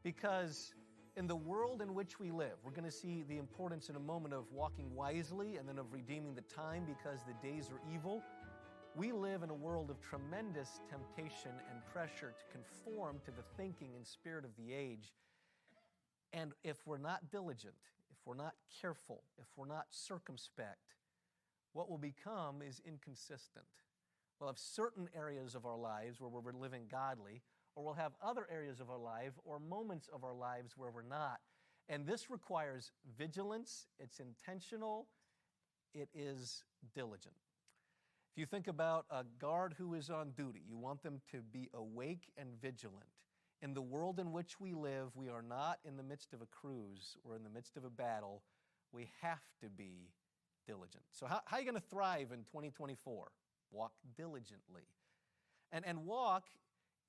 Because in the world in which we live, we're going to see the importance in a moment of walking wisely and then of redeeming the time because the days are evil. We live in a world of tremendous temptation and pressure to conform to the thinking and spirit of the age. And if we're not diligent, if we're not careful, if we're not circumspect, what will become is inconsistent. We'll have certain areas of our lives where we're living godly, or we'll have other areas of our life or moments of our lives where we're not. And this requires vigilance, it's intentional, it is diligent. If you think about a guard who is on duty, you want them to be awake and vigilant. In the world in which we live, we are not in the midst of a cruise or in the midst of a battle. We have to be diligent. So how are you going to thrive in 2024? Walk diligently. And walk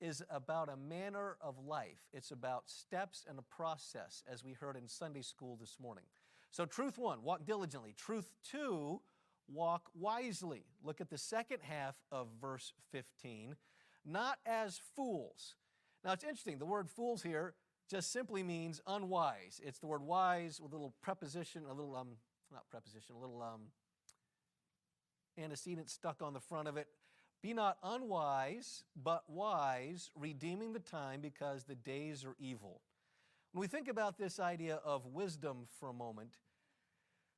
is about a manner of life. It's about steps and a process, as we heard in Sunday school this morning. So truth 1, walk diligently. Truth 2, walk wisely. Look at the second half of verse 15. Not as fools. Now it's interesting, the word fools here just simply means unwise. It's the word wise with a little preposition, a little, antecedent stuck on the front of it. Be not unwise, but wise, redeeming the time because the days are evil. When we think about this idea of wisdom for a moment,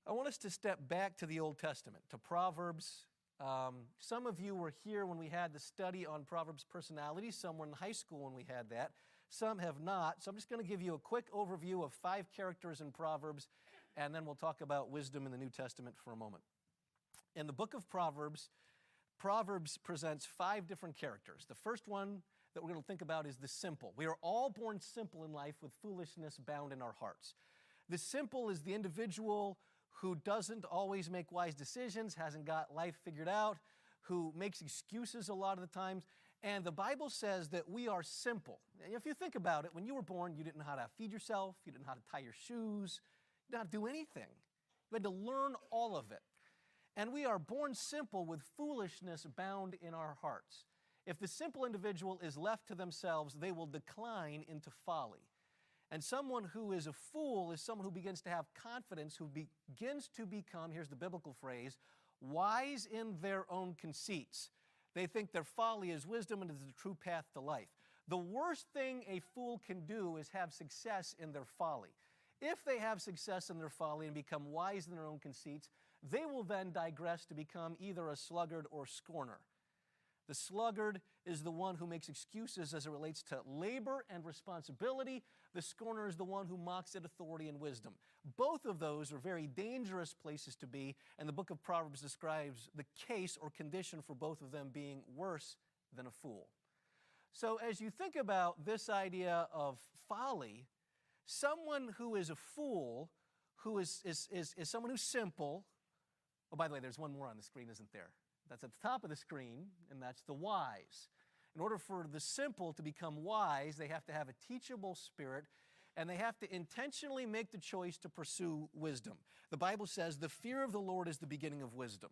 I want us to step back to the Old Testament, to Proverbs. Some of you were here when we had the study on Proverbs personality. Some were in high school when we had that. Some have not. So I'm just going to give you a quick overview of 5 characters in Proverbs, and then we'll talk about wisdom in the New Testament for a moment. In the book of Proverbs presents 5 different characters. The first one that we're going to think about is the simple. We are all born simple in life with foolishness bound in our hearts. The simple is the individual who doesn't always make wise decisions, hasn't got life figured out, who makes excuses a lot of the times. And the Bible says that we are simple. If you think about it, when you were born, you didn't know how to feed yourself, you didn't know how to tie your shoes, you didn't know how to do anything. You had to learn all of it. And we are born simple with foolishness bound in our hearts. If the simple individual is left to themselves, they will decline into folly. And someone who is a fool is someone who begins to have confidence, who begins to become, here's the biblical phrase, wise in their own conceits. They think their folly is wisdom and is the true path to life. The worst thing a fool can do is have success in their folly. If they have success in their folly and become wise in their own conceits, they will then digress to become either a sluggard or scorner. The sluggard is the one who makes excuses as it relates to labor and responsibility. The scorner is the one who mocks at authority and wisdom. Both of those are very dangerous places to be, and the book of Proverbs describes the case or condition for both of them being worse than a fool. So as you think about this idea of folly, someone who is a fool, who is someone who's simple. Oh, by the way, there's one more on the screen, isn't there? That's at the top of the screen, and that's the wise. In order for the simple to become wise, they have to have a teachable spirit, and they have to intentionally make the choice to pursue wisdom. The Bible says the fear of the Lord is the beginning of wisdom.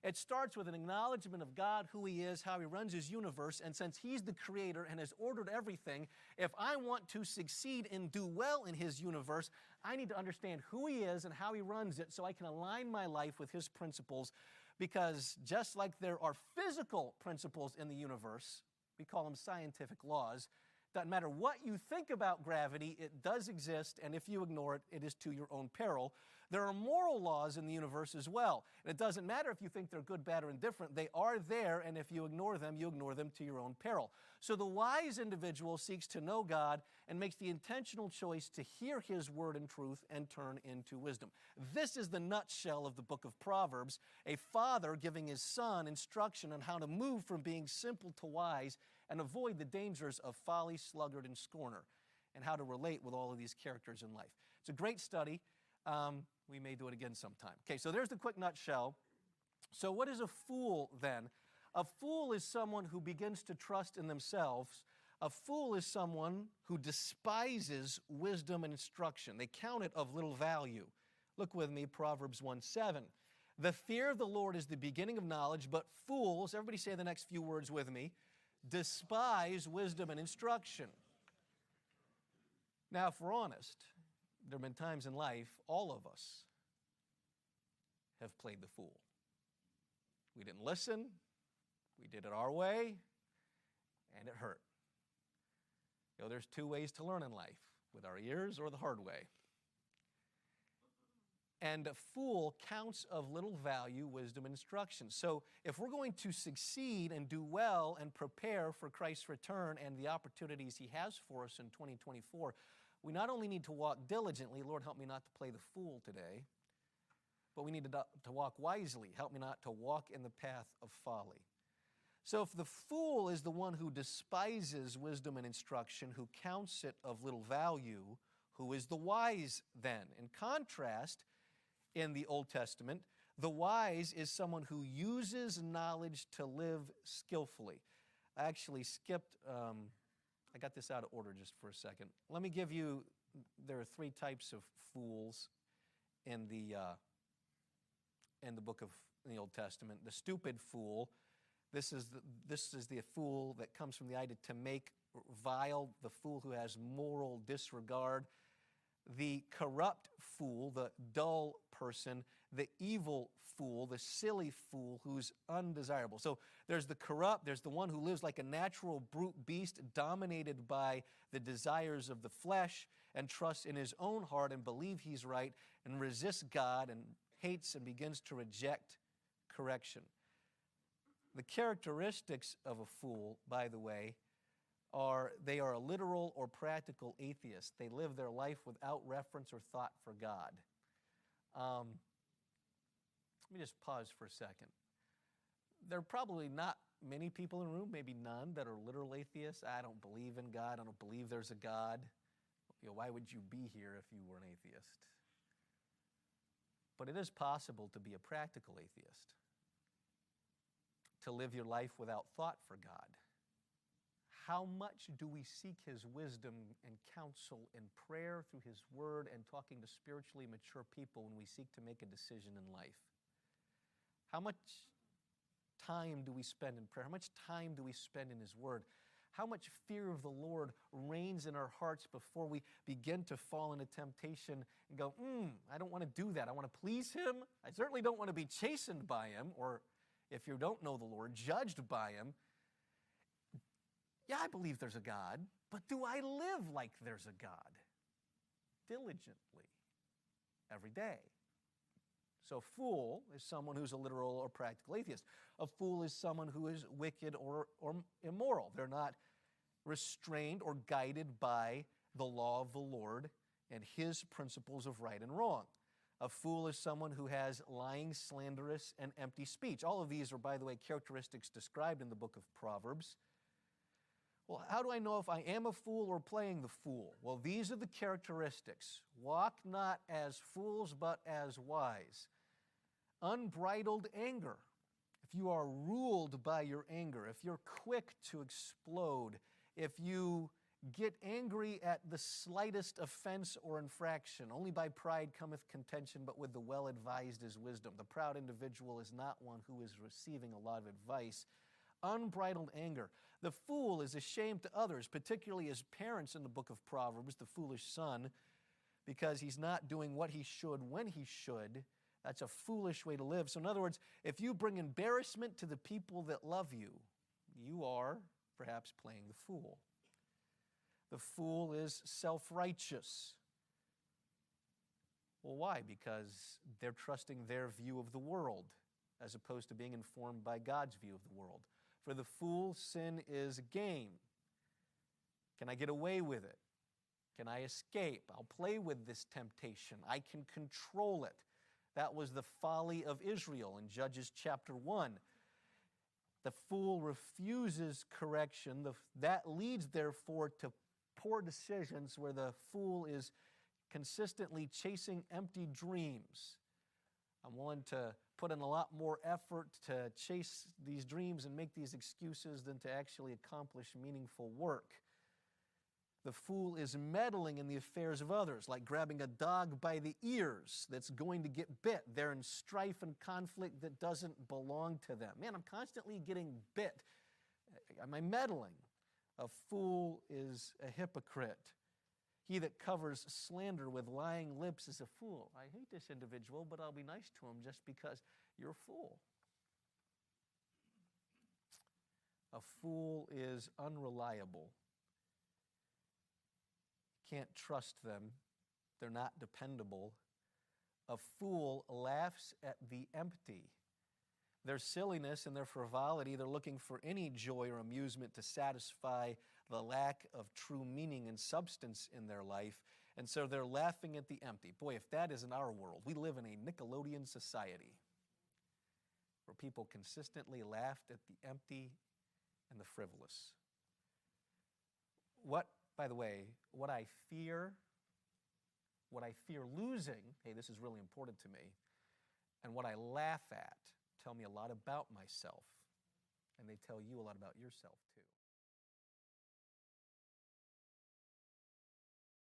It starts with an acknowledgement of God, who He is, how He runs His universe, and since He's the creator and has ordered everything, if I want to succeed and do well in His universe, I need to understand who He is and how He runs it so I can align my life with His principles, because just like there are physical principles in the universe, we call them scientific laws. Doesn't matter what you think about gravity, it does exist, and if you ignore it, it is to your own peril. There are moral laws in the universe as well. And it doesn't matter if you think they're good, bad, or indifferent. They are there, and if you ignore them to your own peril. So the wise individual seeks to know God and makes the intentional choice to hear His word and truth and turn into wisdom. This is the nutshell of the book of Proverbs, a father giving his son instruction on how to move from being simple to wise and avoid the dangers of folly, sluggard, and scorner, and how to relate with all of these characters in life. It's a great study. We may do it again sometime. Okay, so there's the quick nutshell. So what is a fool then? A fool is someone who begins to trust in themselves. A fool is someone who despises wisdom and instruction. They count it of little value. Look with me, Proverbs 1:7. The fear of the Lord is the beginning of knowledge, but fools, everybody say the next few words with me, despise wisdom and instruction. Now, if we're honest, there have been times in life, all of us have played the fool. We didn't listen, we did it our way, and it hurt. You know, there's two ways to learn in life, with our ears or the hard way. And a fool counts of little value wisdom and instruction. So if we're going to succeed and do well and prepare for Christ's return and the opportunities He has for us in 2024, we not only need to walk diligently, Lord, help me not to play the fool today, but we need to walk wisely. Help me not to walk in the path of folly. So if the fool is the one who despises wisdom and instruction, who counts it of little value, who is the wise then? In contrast, in the Old Testament, the wise is someone who uses knowledge to live skillfully. I actually skipped, I got this out of order just for a second. Let me give you, there are three types of fools in the book of in the Old Testament. The stupid fool, this is the fool that comes from the idea to make vile, the fool who has moral disregard. The corrupt fool, the dull person, the evil fool, the silly fool who's undesirable. So there's the corrupt, there's the one who lives like a natural brute beast dominated by the desires of the flesh and trusts in his own heart and believes he's right and resists God and hates and begins to reject correction. The characteristics of a fool, by the way, they are a literal or practical atheist. They live their life without reference or thought for God. Let me just pause for a second. There are probably not many people in the room, maybe none, that are literal atheists. I don't believe in God. I don't believe there's a God. You know, why would you be here if you were an atheist? But it is possible to be a practical atheist, to live your life without thought for God. How much do we seek His wisdom and counsel in prayer through His Word and talking to spiritually mature people when we seek to make a decision in life? How much time do we spend in prayer? How much time do we spend in His Word? How much fear of the Lord reigns in our hearts before we begin to fall into temptation and go, I don't want to do that. I want to please Him. I certainly don't want to be chastened by Him, or if you don't know the Lord, judged by Him. Yeah, I believe there's a God, but do I live like there's a God? Diligently, every day. So a fool is someone who's a literal or practical atheist. A fool is someone who is wicked or immoral. They're not restrained or guided by the law of the Lord and His principles of right and wrong. A fool is someone who has lying, slanderous, and empty speech. All of these are, by the way, characteristics described in the book of Proverbs. Well, how do I know if I am a fool or playing the fool? Well, these are the characteristics. Walk not as fools, but as wise. Unbridled anger. If you are ruled by your anger, if you're quick to explode, if you get angry at the slightest offense or infraction, only by pride cometh contention, but with the well-advised is wisdom. The proud individual is not one who is receiving a lot of advice. Unbridled anger. The fool is ashamed to others, particularly his parents in the book of Proverbs, the foolish son, because he's not doing what he should when he should. That's a foolish way to live. So in other words, if you bring embarrassment to the people that love you, you are perhaps playing the fool. The fool is self-righteous. Well, why? Because they're trusting their view of the world as opposed to being informed by God's view of the world. For the fool, sin is gain. Can I get away with it? Can I escape? I'll play with this temptation. I can control it. That was the folly of Israel in Judges chapter 1. The fool refuses correction. That leads, therefore, to poor decisions where the fool is consistently chasing empty dreams. I'm willing to put in a lot more effort to chase these dreams and make these excuses than to actually accomplish meaningful work. The fool is meddling in the affairs of others, like grabbing a dog by the ears that's going to get bit. They're in strife and conflict that doesn't belong to them. Man, I'm constantly getting bit. Am I meddling? A fool is a hypocrite. He that covers slander with lying lips is a fool. I hate this individual, but I'll be nice to him just because you're a fool. A fool is unreliable. Can't trust them. They're not dependable. A fool laughs at the empty. Their silliness and their frivolity, they're looking for any joy or amusement to satisfy the lack of true meaning and substance in their life, and so they're laughing at the empty. Boy, if that isn't our world. We live in a Nickelodeon society where people consistently laughed at the empty and the frivolous. By the way, what I fear losing, hey, this is really important to me, and what I laugh at tell me a lot about myself, and they tell you a lot about yourself too.